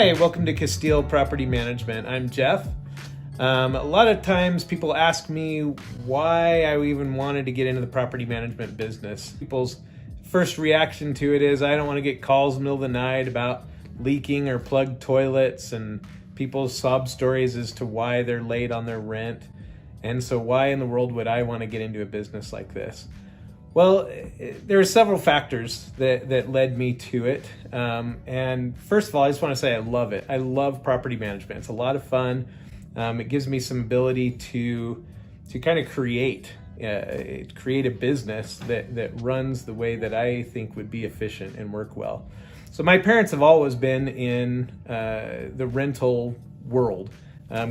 Hi, welcome to Castile Property Management. I'm Jeff. A lot of times people ask me why I even wanted to get into the property management business. People's first reaction to it is, I don't want to get calls in the middle of the night about leaking or plugged toilets, and people's sob stories as to why they're late on their rent. And so why in the world would I want to get into a business like this? Well, there are several factors that led me to it. And first of all, I just want to say I love it. I love property management. It's a lot of fun. It gives me some ability to kind of create a business that runs the way that I think would be efficient and work well. So my parents have always been in the rental world.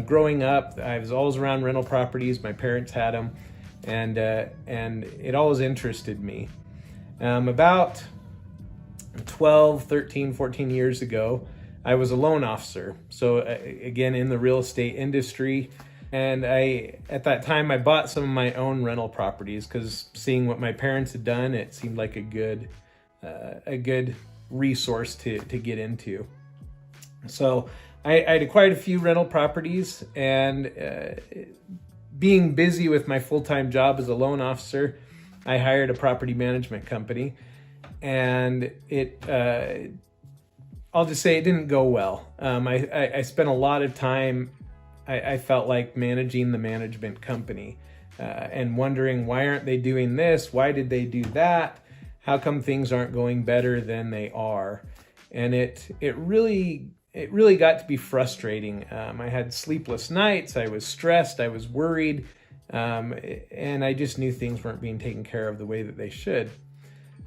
Growing up, I was always around rental properties. My parents had them. And it always interested me. About 12, 13, 14 years ago, I was a loan officer. So again, in the real estate industry. And at that time, I bought some of my own rental properties because seeing what my parents had done, it seemed like a good resource to get into. So I'd acquired a few rental properties, and being busy with my full-time job as a loan officer, I hired a property management company, and I'll just say it didn't go well. I spent a lot of time, I felt like, managing the management company and wondering, why aren't they doing this? Why did they do that? How come things aren't going better than they are? And it really got to be frustrating. I had sleepless nights, I was stressed, I was worried, and I just knew things weren't being taken care of the way that they should.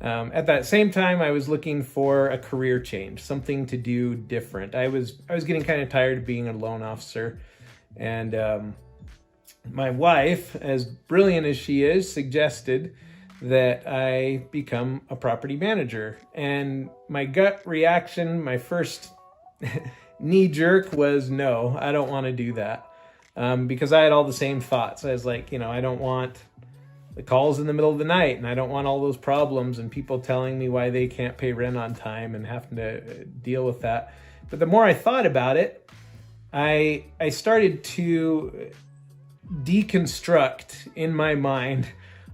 At that same time, I was looking for a career change, something to do different. I was getting kind of tired of being a loan officer, and my wife, as brilliant as she is, suggested that I become a property manager. And my gut reaction, my first knee jerk was, no, I don't want to do that. Because I had all the same thoughts. I was like, I don't want the calls in the middle of the night, and I don't want all those problems and people telling me why they can't pay rent on time and having to deal with that. But the more I thought about it, I started to deconstruct in my mind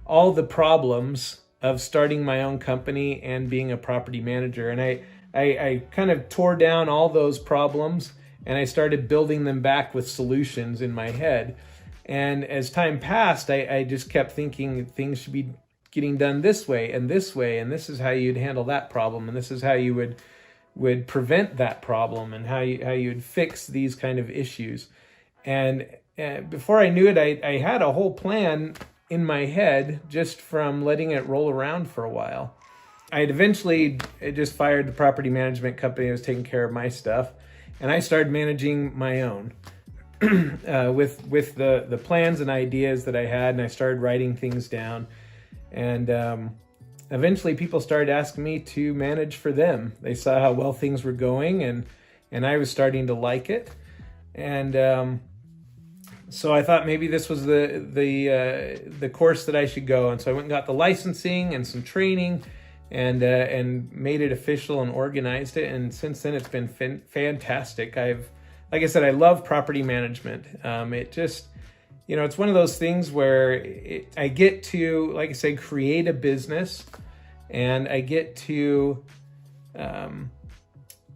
all the problems of starting my own company and being a property manager. And I kind of tore down all those problems, and I started building them back with solutions in my head. And as time passed, I just kept thinking things should be getting done this way, and this is how you'd handle that problem, and this is how you would prevent that problem, and how you'd fix these kind of issues. And before I knew it, I had a whole plan in my head just from letting it roll around for a while. I had eventually just fired the property management company that was taking care of my stuff, and I started managing my own with the plans and ideas that I had, and I started writing things down. And eventually people started asking me to manage for them. They saw how well things were going, and I was starting to like it. And so I thought maybe this was the course that I should go. And so I went and got the licensing and some training, and made it official and organized it. And since then, it's been fantastic. Like I said, I love property management. It just, it's one of those things where I get to, like I said, create a business, and I get to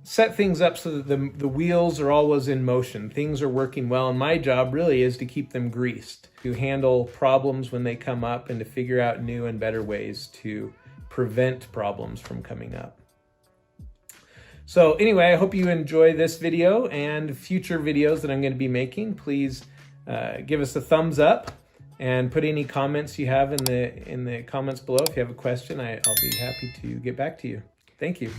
set things up so that the wheels are always in motion. Things are working well, and my job really is to keep them greased, to handle problems when they come up, and to figure out new and better ways to prevent problems from coming up. So anyway, I hope you enjoy this video and future videos that I'm going to be making. Please give us a thumbs up and put any comments you have in the comments below. If you have a question, I'll be happy to get back to you. Thank you.